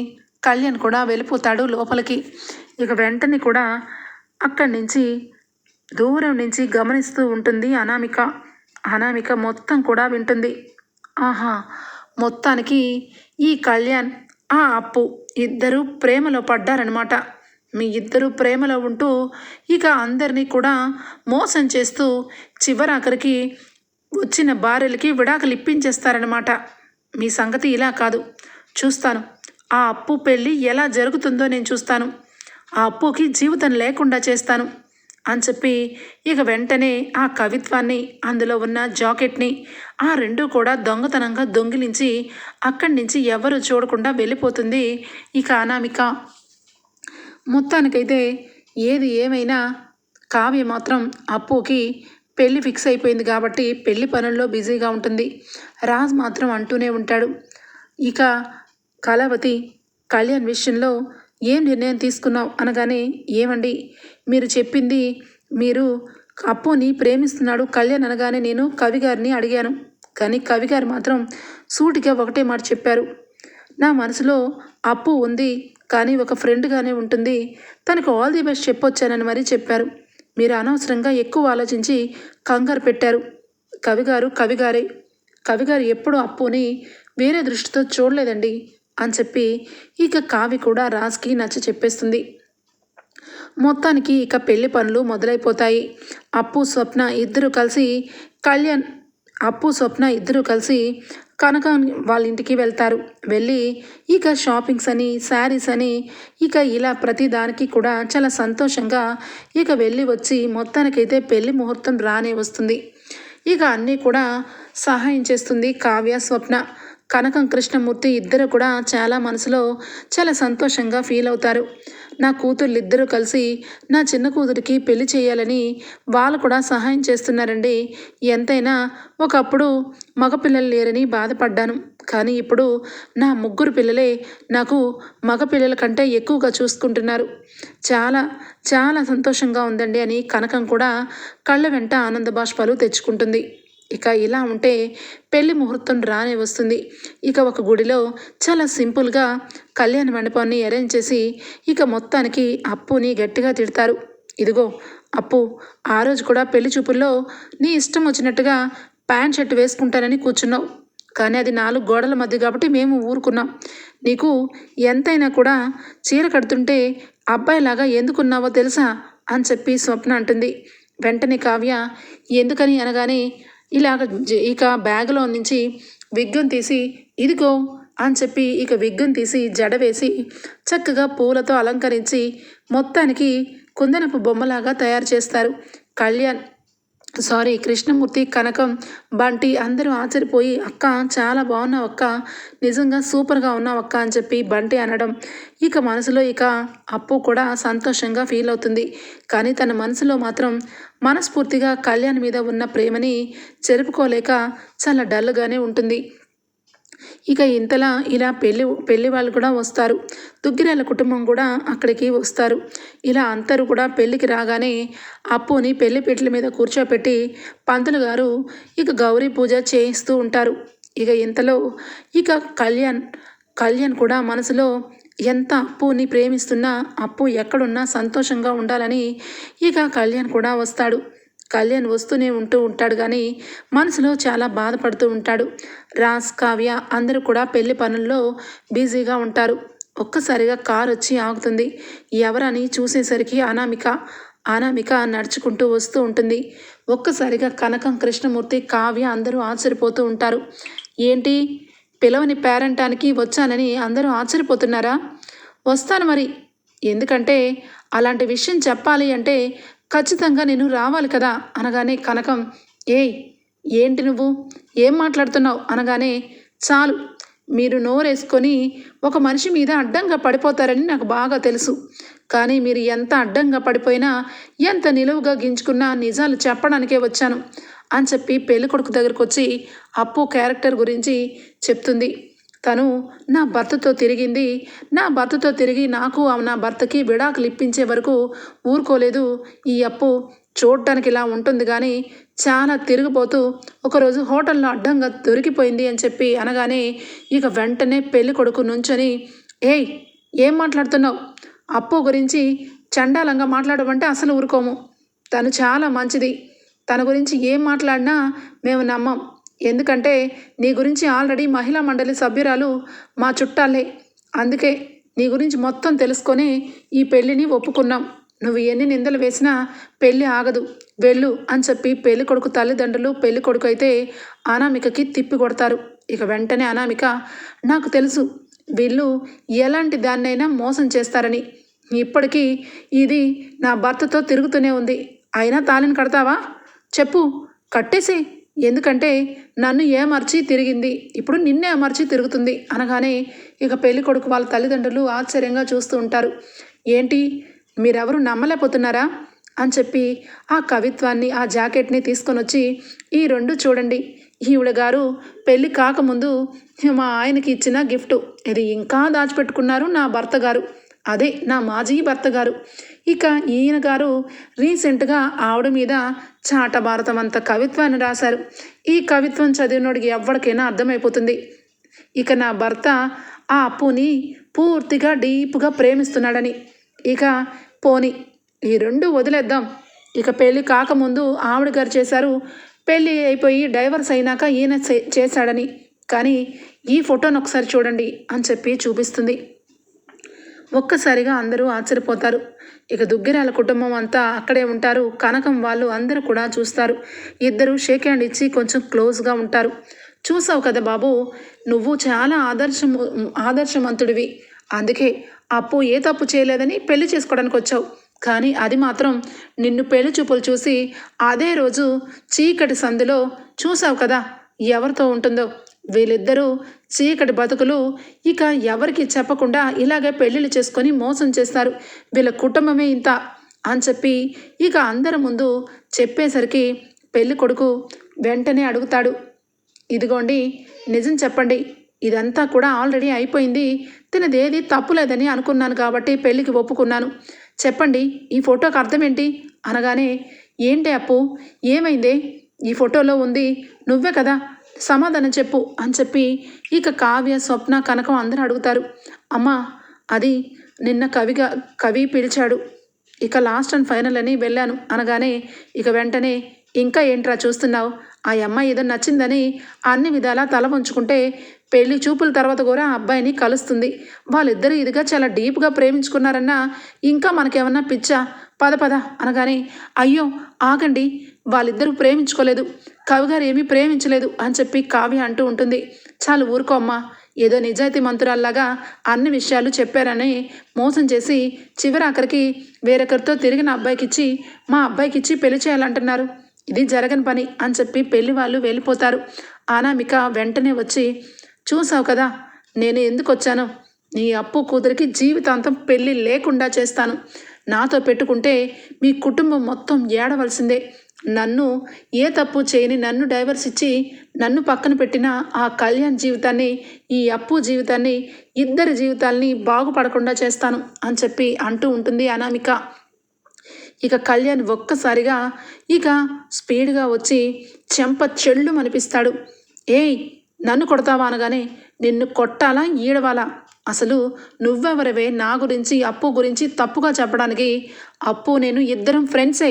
కళ్యాణ్ కూడా వెళ్ళిపోతాడు లోపలికి. ఇక వెంటనే కూడా అక్కడి నుంచి దూరం నుంచి గమనిస్తూ ఉంటుంది అనామిక మొత్తం కూడా వింటుంది. ఆహా, మొత్తానికి ఈ కళ్యాణ్ ఆ అప్పు ఇద్దరు ప్రేమలో పడ్డారనమాట, మీ ఇద్దరు ప్రేమలో ఉంటూ ఇక అందరినీ కూడా మోసం చేస్తూ చివరాఖరికి వచ్చిన భార్యలకి విడాకులు ఇప్పించేస్తారనమాట, మీ సంగతి ఇలా కాదు, చూస్తాను ఆ అప్పు పెళ్ళి ఎలా జరుగుతుందో నేను చూస్తాను, ఆ అప్పుకి జీవితం లేకుండా చేస్తాను అని చెప్పి ఇక వెంటనే ఆ కవిత్వాన్ని అందులో ఉన్న జాకెట్ని ఆ రెండు కూడా దొంగతనంగా దొంగిలించి అక్కడి నుంచి ఎవరు చూడకుండా వెళ్ళిపోతుంది ఇక అనామిక. మొత్తానికైతే ఏది ఏమైనా కావ్య మాత్రం అప్పుకి పెళ్ళి ఫిక్స్ అయిపోయింది కాబట్టి పెళ్లి పనుల్లో బిజీగా ఉంటుంది. రాజ్ మాత్రం అంటూనే ఉంటాడు. ఇక కళావతి కళ్యాణ్ విషయంలో ఏం నిర్ణయం తీసుకున్నావు అనగానే, ఏమండి మీరు చెప్పింది, మీరు అప్పుని ప్రేమిస్తున్నాడు కళ్యాణ్ అనగానే నేను కవి గారిని అడిగాను. కానీ కవి గారు మాత్రం సూటిగా ఒకటే మాట చెప్పారు. నా మనసులో అప్పు ఉంది, కానీ ఒక ఫ్రెండ్గానే ఉంటుంది, తనకు ఆల్ ది బెస్ట్ చెప్పొచ్చానని మరీ చెప్పారు. మీరు అనవసరంగా ఎక్కువ ఆలోచించి కంగారు పెట్టారు. కవిగారే, కవిగారు ఎప్పుడూ అప్పుని వేరే దృష్టితో చూడలేదండి అని చెప్పి ఇక కావి కూడా రాజ్కి నచ్చ చెప్పేస్తుంది. మొత్తానికి ఇక పెళ్లి పనులు మొదలైపోతాయి. అప్పు స్వప్న ఇద్దరు కలిసి కనక వాళ్ళ ఇంటికి వెళ్తారు. వెళ్ళి ఇక షాపింగ్స్ అని, శారీస్ అని, ఇక ఇలా ప్రతి దానికి కూడా చాలా సంతోషంగా ఇక వెళ్ళి వచ్చి మొత్తానికైతే పెళ్లి ముహూర్తం రానే వస్తుంది. ఇక అన్నీ కూడా సహాయం చేస్తుంది కావ్య, స్వప్న. కనకం, కృష్ణమూర్తి ఇద్దరు కూడా చాలా మనసులో చాలా సంతోషంగా ఫీల్ అవుతారు. నా కూతుర్లు ఇద్దరూ కలిసి నా చిన్న కూతురికి పెళ్లి చేయాలని వాళ్ళు కూడా సహాయం చేస్తున్నారండి. ఎంతైనా ఒకప్పుడు మగపిల్లలు లేరని బాధపడ్డాను, కానీ ఇప్పుడు నా ముగ్గురు పిల్లలే నాకు మగపిల్లల కంటే ఎక్కువగా చూసుకుంటున్నారు. చాలా చాలా సంతోషంగా ఉందండి అని కనకం కూడా కళ్ళ వెంట ఆనంద బాష్పాలు తెచ్చుకుంటుంది. ఇక ఇలా ఉంటే పెళ్లి ముహూర్తం రానే వస్తుంది. ఇక ఒక గుడిలో చాలా సింపుల్గా కళ్యాణ మండపాన్ని అరేంజ్ చేసి ఇక మొత్తానికి అప్పుని గట్టిగా తిడతారు. ఇదిగో అప్పు, ఆ రోజు కూడా పెళ్లి చూపుల్లో నీ ఇష్టం వచ్చినట్టుగా ప్యాంట్ షర్ట్ వేసుకుంటానని కూర్చున్నావు, కానీ అది 4 గోడల మధ్య కాబట్టి మేము ఊరుకున్నాం. నీకు ఎంతైనా కూడా చీర కడుతుంటే అబ్బాయిలాగా ఎందుకున్నావో తెలుసా అని చెప్పి స్వప్న అంటుంది. వెంటనే కావ్య ఎందుకని అనగానే, ఇక బ్యాగ్లో నుంచి విగ్గును తీసి ఇదిగో అని చెప్పి ఇక విగ్గును తీసి జడ వేసి చక్కగా పూలతో అలంకరించి మొత్తానికి కుందనపు బొమ్మలాగా తయారు చేస్తారు. కృష్ణమూర్తి, కనకం, బంటి అందరూ ఆశ్చర్యపోయి, అక్క చాలా బాగున్నావు అక్క, నిజంగా సూపర్గా ఉన్నావు అక్క అని చెప్పి బంటి అనడం ఇక మనసులో ఇక అప్పు కూడా సంతోషంగా ఫీల్ అవుతుంది. కానీ తన మనసులో మాత్రం మనస్ఫూర్తిగా కళ్యాణ్ మీద ఉన్న ప్రేమని చెరుపుకోలేక చాలా డల్గానే ఉంటుంది. ఇక ఇంతలా ఇలా పెళ్లి వాళ్ళు కూడా వస్తారు. దుగ్గిరాల కుటుంబం కూడా అక్కడికి వస్తారు. ఇలా అందరూ కూడా పెళ్ళికి రాగానే అప్పుని పెళ్లి పీటల మీద కూర్చోపెట్టి పంతులు గారు ఇక గౌరీ పూజ చేయిస్తూ ఉంటారు. ఇక ఇంతలో ఇక కళ్యాణ్ కూడా మనసులో ఎంత అప్పుని ప్రేమిస్తున్నా అప్పు ఎక్కడున్నా సంతోషంగా ఉండాలని ఇక కళ్యాణ్ కూడా వస్తాడు. కళ్యాణ్ వస్తూనే ఉంటాడు కానీ మనసులో చాలా బాధపడుతూ ఉంటాడు. రాజ్, కావ్య అందరూ కూడా పెళ్లి పనుల్లో బిజీగా ఉంటారు. ఒక్కసారిగా కారు వచ్చి ఆగుతుంది. ఎవరని చూసేసరికి అనామిక నడుచుకుంటూ వస్తూ ఉంటుంది. ఒక్కసారిగా కనకం, కృష్ణమూర్తి, కావ్య అందరూ ఆశ్చర్యపోతూ ఉంటారు. ఏంటి, పిలవని పేరంటానికి వచ్చానని అందరూ ఆశ్చర్యపోతున్నారా? వస్తాను మరి, ఎందుకంటే అలాంటి విషయం చెప్పాలి అంటే ఖచ్చితంగా నేను రావాలి కదా అనగానే కనకం, ఏంటి నువ్వు ఏం మాట్లాడుతున్నావు అనగానే, చాలు, మీరు నోరేసుకొని ఒక మనిషి మీద అడ్డంగా పడిపోతారని నాకు బాగా తెలుసు. కానీ మీరు ఎంత అడ్డంగా పడిపోయినా, ఎంత నిలువుగా గింజుకున్నా నిజాలు చెప్పడానికే వచ్చాను అని చెప్పి పెళ్ళికొడుకు దగ్గరకు వచ్చి అప్పు క్యారెక్టర్ గురించి చెప్తుంది. తను నా భర్తతో తిరిగి నాకు నా భర్తకి విడాకులు ఇప్పించే వరకు ఊరుకోలేదు. ఈ అప్పు చూడటానికి ఇలా ఉంటుంది కానీ చాలా తిరిగిపోతూ ఒకరోజు హోటల్లో అడ్డంగా దొరికిపోయింది అని చెప్పి అనగానే ఇక వెంటనే పెళ్లి కొడుకు నుంచొని, ఏం మాట్లాడుతున్నావు? అప్పు గురించి చండాలంగా మాట్లాడమంటే అసలు ఊరుకోము. తను చాలా మంచిది, తన గురించి ఏం మాట్లాడినా మేము నమ్మం. ఎందుకంటే నీ గురించి ఆల్రెడీ మహిళా మండలి సభ్యురాలు మా చుట్టాలే, అందుకే నీ గురించి మొత్తం తెలుసుకొని ఈ పెళ్ళిని ఒప్పుకున్నాం. నువ్వు ఎన్ని నిందలు వేసినా పెళ్ళి ఆగదు, వెళ్ళు అని చెప్పి పెళ్లి కొడుకు తల్లిదండ్రులు పెళ్లి కొడుకు అయితే అనామికకి తిప్పి కొడతారు. ఇక వెంటనే అనామిక, నాకు తెలుసు వీళ్ళు ఎలాంటి దాన్నైనా మోసం చేస్తారని, ఇప్పటికీ ఇది నా భర్తతో తిరుగుతూనే ఉంది. అయినా తాళిని కడతావా? చెప్పు, కట్టేసి. ఎందుకంటే నన్ను ఏమర్చి తిరిగింది, ఇప్పుడు నిన్నే అమర్చి తిరుగుతుంది అనగానే ఇక పెళ్లి కొడుకు వాళ్ళ తల్లిదండ్రులు ఆశ్చర్యంగా చూస్తూ ఉంటారు. ఏంటి, మీరెవరు నమ్మలేకపోతున్నారా అని చెప్పి ఆ కవిత్వాన్ని, ఆ జాకెట్ని తీసుకొని వచ్చి, ఈ రెండు చూడండి, ఈవిడ గారు పెళ్ళి కాకముందు మా ఆయనకి ఇచ్చిన గిఫ్ట్. ఇది ఇంకా దాచిపెట్టుకున్నారు నా భర్త గారు, అదే నా మాజీ భర్త గారు. ఇక ఈయన గారు రీసెంట్గా ఆవిడ మీద చాట భారతం అంత కవిత్వాన్ని రాశారు. ఈ కవిత్వం చదివినోడికి ఎవరికైనా అర్థమైపోతుంది ఇక నా భర్త ఆ అప్పుని పూర్తిగా డీప్గా ప్రేమిస్తున్నాడని. ఇక పోని ఈ రెండు వదిలేద్దాం. ఇక పెళ్ళి కాకముందు ఆవిడ గారు చేశారు, పెళ్ళి అయిపోయి డైవర్స్ అయినాక ఈయన చేశాడని. కానీ ఈ ఫోటోను ఒకసారి చూడండి అని చెప్పి చూపిస్తుంది. ఒక్కసారిగా అందరూ ఆశ్చర్యపోతారు. ఇక దుగ్గిరాల కుటుంబం అంతా అక్కడే ఉంటారు. కనకం వాళ్ళు అందరూ కూడా చూస్తారు. ఇద్దరు షేక్ హ్యాండ్ ఇచ్చి కొంచెం క్లోజ్గా ఉంటారు. చూసావు కదా బాబు, నువ్వు చాలా ఆదర్శవంతుడివి. అందుకే అప్పు ఏ తప్పు చేయలేదని పెళ్లి చేసుకోవడానికి వచ్చావు. కానీ అది మాత్రం నిన్ను పెళ్లి చూపులు చూసి అదే రోజు చీకటి సందులో చూసావు కదా ఎవరితో ఉంటుందో. వీళ్ళిద్దరూ చీకటి బతుకులు ఇక ఎవరికి చెప్పకుండా ఇలాగే పెళ్ళిళ్ళు చేసుకొని మోసం చేస్తారు. వీళ్ళ కుటుంబమే ఇంత అని చెప్పి ఇక అందరి ముందు చెప్పేసరికి పెళ్ళి కొడుకు వెంటనే అడుగుతాడు, ఇదిగోండి నిజం చెప్పండి, ఇదంతా కూడా ఆల్రెడీ అయిపోయింది. తినదేది తప్పులేదని అనుకున్నాను కాబట్టి పెళ్ళికి ఒప్పుకున్నాను. చెప్పండి, ఈ ఫోటోకి అర్థం ఏంటి అనగానే, ఏంటి అప్పు, ఏమైందే, ఈ ఫోటోలో ఉంది నువ్వే కదా, సమాధానం చెప్పు అని చెప్పి ఇక కావ్య, స్వప్న, కనకం అందరూ అడుగుతారు. అమ్మా, అది నిన్న కవి పిలిచాడు, ఇక లాస్ట్ అండ్ ఫైనల్ అని వెళ్ళాను అనగానే ఇక వెంటనే, ఇంకా ఏంట్రా చూస్తున్నావు, ఆ అమ్మాయి ఏదో నచ్చిందని అన్ని విధాలా తల వంచుకుంటే పెళ్లి చూపుల తర్వాత కూడా ఆ అబ్బాయిని కలుస్తుంది. వాళ్ళిద్దరూ ఇదిగా చాలా డీప్గా ప్రేమించుకున్నారన్నా ఇంకా మనకేమన్నా పిచ్చా, పద పద అనగానే, అయ్యో ఆగండి, వాళ్ళిద్దరూ ప్రేమించుకోలేదు, కవిగారు ఏమీ ప్రేమించలేదు అని చెప్పి కావ్య అంటూ ఉంటుంది. చాలు ఊరుకో అమ్మా, ఏదో నిజాయితీ మంతురాల్లాగా అన్ని విషయాలు చెప్పారని మోసం చేసి చివరాఖరికి వేరొకరితో తిరిగిన అబ్బాయికిచ్చి మా అబ్బాయికిచ్చి పెళ్లి చేయాలంటున్నారు. ఇది జరగని పని అని చెప్పి పెళ్లి వాళ్ళు వెళ్ళిపోతారు. అనామిక వెంటనే వచ్చి, చూసావు కదా నేను ఎందుకు వచ్చాను, నీ అప్పు కూతురికి జీవితాంతం పెళ్ళి లేకుండా చేస్తాను. నాతో పెట్టుకుంటే మీ కుటుంబం మొత్తం ఏడవలసిందే. నన్ను ఏ తప్పు చేయని నన్ను డైవర్స్ ఇచ్చి నన్ను పక్కన పెట్టిన ఆ కళ్యాణ్ జీవితాన్ని, ఈ అప్పు జీవితాన్ని, ఇద్దరి జీవితాల్ని బాగుపడకుండా చేస్తాను అని చెప్పి అంటూ ఉంటుంది అనామిక. ఇక కళ్యాణ్ ఒక్కసారిగా ఇక స్పీడ్గా వచ్చి చెంప చెళ్ళు అనిపిస్తాడు. ఏయ్, నన్ను కొడతావా అనగానే, నిన్ను కొట్టాలా ఈడవాలా, అసలు నువ్వెవరవే నా గురించి అప్పు గురించి తప్పుగా చెప్పడానికి. అప్పు నేను ఇద్దరం ఫ్రెండ్సే,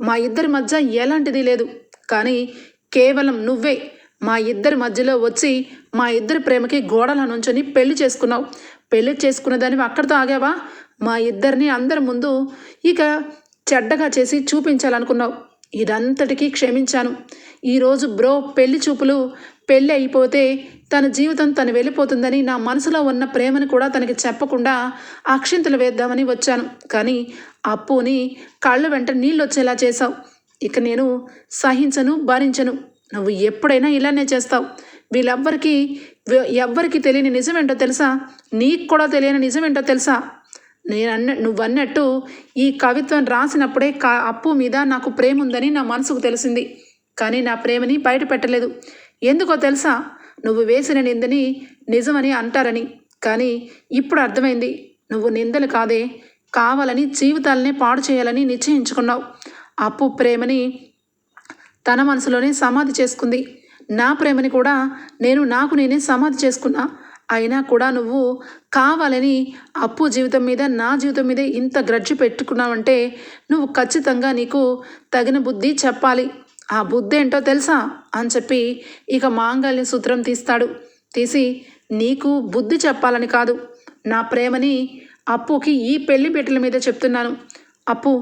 మా ఇద్దరి మధ్య ఎలాంటిది లేదు. కానీ కేవలం నువ్వే మా ఇద్దరి మధ్యలో వచ్చి మా ఇద్దరి ప్రేమకి గోడల నుంచొని పెళ్లి చేసుకున్నావు. పెళ్లి చేసుకున్నదానివి అక్కడితో ఆగావా? మా ఇద్దరిని అందరి ముందు ఇక చెడ్డగా చేసి చూపించాలనుకున్నావు. ఇదంతటికీ క్షమించాను. ఈరోజు బ్రో పెళ్లి చూపులు, పెళ్ళి అయిపోతే తన జీవితం తను వెళ్ళిపోతుందని నా మనసులో ఉన్న ప్రేమని కూడా తనకి చెప్పకుండా అక్షింతలు వేద్దామని వచ్చాను. కానీ అప్పుని కళ్ళు వెంట నీళ్ళు వచ్చేలా చేశావు. ఇక నేను సహించను, భరించను. నువ్వు ఎప్పుడైనా ఇలానే చేస్తావు. ఎవ్వరికి తెలియని నిజమేంటో తెలుసా? నీకు కూడా తెలియని నిజమేంటో తెలుసా? నువ్వన్నట్టు ఈ కవిత్వం రాసినప్పుడే అప్పు మీద నాకు ప్రేమ ఉందని నా మనసుకు తెలిసింది. కానీ నా ప్రేమని బయట పెట్టలేదు. ఎందుకో తెలుసా? నువ్వు వేసిన నిందని నిజమని అంటారని. కానీ ఇప్పుడు అర్థమైంది, నువ్వు నిందలు కాదే, కావాలని జీవితాలనే పాడు చేయాలని నిశ్చయించుకున్నావు. అప్పు ప్రేమని తన మనసులోనే సమాధి చేసుకుంది. నా ప్రేమని కూడా నాకు నేనే సమాధి చేసుకున్నా. అయినా కూడా నువ్వు కావాలని అప్పు జీవితం మీద, నా జీవితం మీద ఇంత గ్రడ్జి పెట్టుకున్నావంటే నువ్వు ఖచ్చితంగా నీకు తగిన బుద్ధి చెప్పాలి. ఆ బుద్ధి ఏంటో తెలుసా అని చెప్పి ఇక మాంగళ్య సూత్రం తీస్తాడు. తీసి, నీకు బుద్ధి చెప్పాలని కాదు, నా ప్రేమని అప్పుకి ఈ పెళ్లి పీటల మీద చెప్తున్నాను. అప్పు,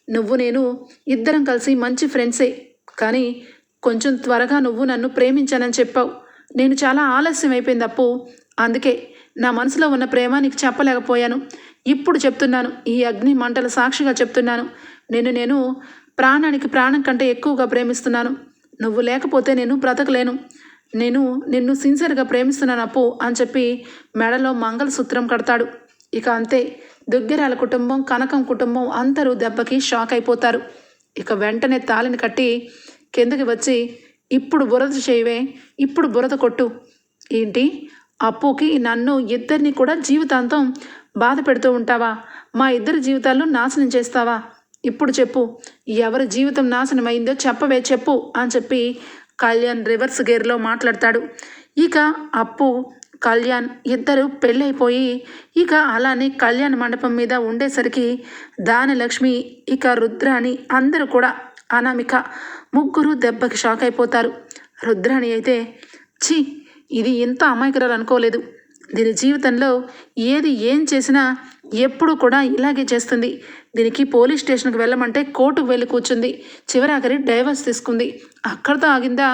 నువ్వు నేను ఇద్దరం కలిసి మంచి ఫ్రెండ్సే. కానీ కొంచెం త్వరగా నువ్వు నన్ను ప్రేమించానని చెప్పావు. నేను చాలా ఆలస్యం అయిపోయింది అప్పు. అందుకే నా మనసులో ఉన్న ప్రేమ నీకు చెప్పలేకపోయాను. ఇప్పుడు చెప్తున్నాను, ఈ అగ్ని మంటల సాక్షిగా చెప్తున్నాను, నేను ప్రాణానికి ప్రాణం కంటే ఎక్కువగా ప్రేమిస్తున్నాను. నువ్వు లేకపోతే నేను బ్రతకలేను. నేను నిన్ను సిన్సియర్గా ప్రేమిస్తున్నాను అప్పు అని చెప్పి మెడలో మంగళసూత్రం కడతాడు. ఇక అంతే, దుగ్గిరాల కుటుంబం, కనకం కుటుంబం అందరూ దెబ్బకి షాక్ అయిపోతారు. ఇక వెంటనే తాళిని కట్టి కిందకి వచ్చి, ఇప్పుడు బురద చేయవే, ఇప్పుడు బురద కొట్టు. ఏంటి, అప్పుకి నన్ను ఇద్దరిని కూడా జీవితాంతం బాధ పెడుతూ ఉంటావా? మా ఇద్దరి జీవితాల్లో నాశనం చేస్తావా? ఇప్పుడు చెప్పు, ఎవరి జీవితం నాశనం అయిందో చెప్పవే, చెప్పు అని చెప్పి కళ్యాణ్ రివర్స్ గేర్లో మాట్లాడతాడు. ఇక అప్పు కళ్యాణ్ ఇద్దరు పెళ్ళైపోయి ఇక అలానే కళ్యాణ మండపం మీద ఉండేసరికి దానలక్ష్మి, ఇక రుద్రాణి అందరూ కూడా, అనామిక ముగ్గురు దెబ్బకి షాక్ అయిపోతారు. రుద్రాణి అయితే, ఛీ, ఇది ఇంత అమాయకురాలు అనుకోలేదు. దీని జీవితంలో ఏం చేసినా ఎప్పుడు కూడా ఇలాగే చేస్తుంది. దీనికి పోలీస్ స్టేషన్కి వెళ్ళమంటే కోర్టుకు వెళ్ళి కూర్చుంది. చివరాఖరి డైవర్స్ తీసుకుంది. అక్కడితో ఆగిందా?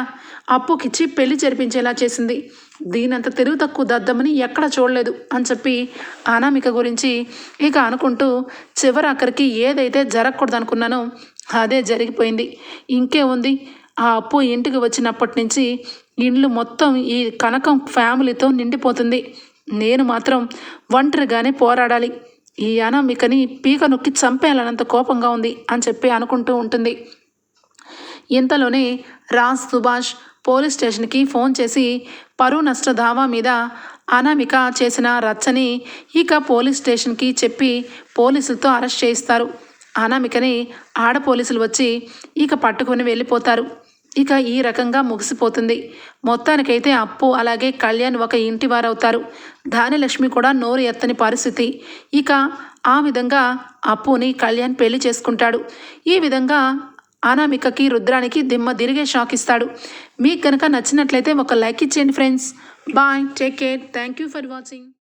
అప్పుకిచ్చి పెళ్లి జరిపించేలా చేసింది. దీనంత తెలివి తక్కువ దద్దమని ఎక్కడ చూడలేదు అని చెప్పి అనామిక గురించి ఇక అనుకుంటూ చివరాఖరికి ఏదైతే జరగకూడదు అనుకున్నానో అదే జరిగిపోయింది. ఇంకే ఉంది, ఆ అప్పు ఇంటికి వచ్చినప్పటి నుంచి ఇల్లు మొత్తం ఈ కనకం ఫ్యామిలీతో నిండిపోతుంది. నేను మాత్రం ఒంటరిగానే పోరాడాలి. ఈ అనామికని పీక నొక్కి చంపేయాలన్నంత కోపంగా ఉంది అని చెప్పి అనుకుంటూ ఉంటుంది. ఇంతలోనే రాజ్ సుభాష్ పోలీస్ స్టేషన్కి ఫోన్ చేసి పరువు నష్ట దావా మీద అనామిక చేసిన రచ్చని ఇక పోలీస్ స్టేషన్కి చెప్పి పోలీసులతో అరెస్ట్ చేయిస్తారు. అనామికని ఆడ పోలీసులు వచ్చి ఇక పట్టుకొని వెళ్ళిపోతారు. ఇక ఈ రకంగా ముగిసిపోతుంది. మొత్తానికైతే అప్పు అలాగే కళ్యాణ్ ఒక ఇంటి వారవుతారు. ధాన్యలక్ష్మి కూడా నోరు ఎత్తని పరిస్థితి. ఇక ఆ విధంగా అప్పుని కళ్యాణ్ పెళ్లి చేసుకుంటాడు. ఈ విధంగా అనామికకి రుద్రానికి దిమ్మ తిరిగే షాక్ ఇస్తాడు. మీకు కనుక నచ్చినట్లయితే ఒక లైక్ ఇచ్చేయండి friends. Bye, take care, thank you for watching.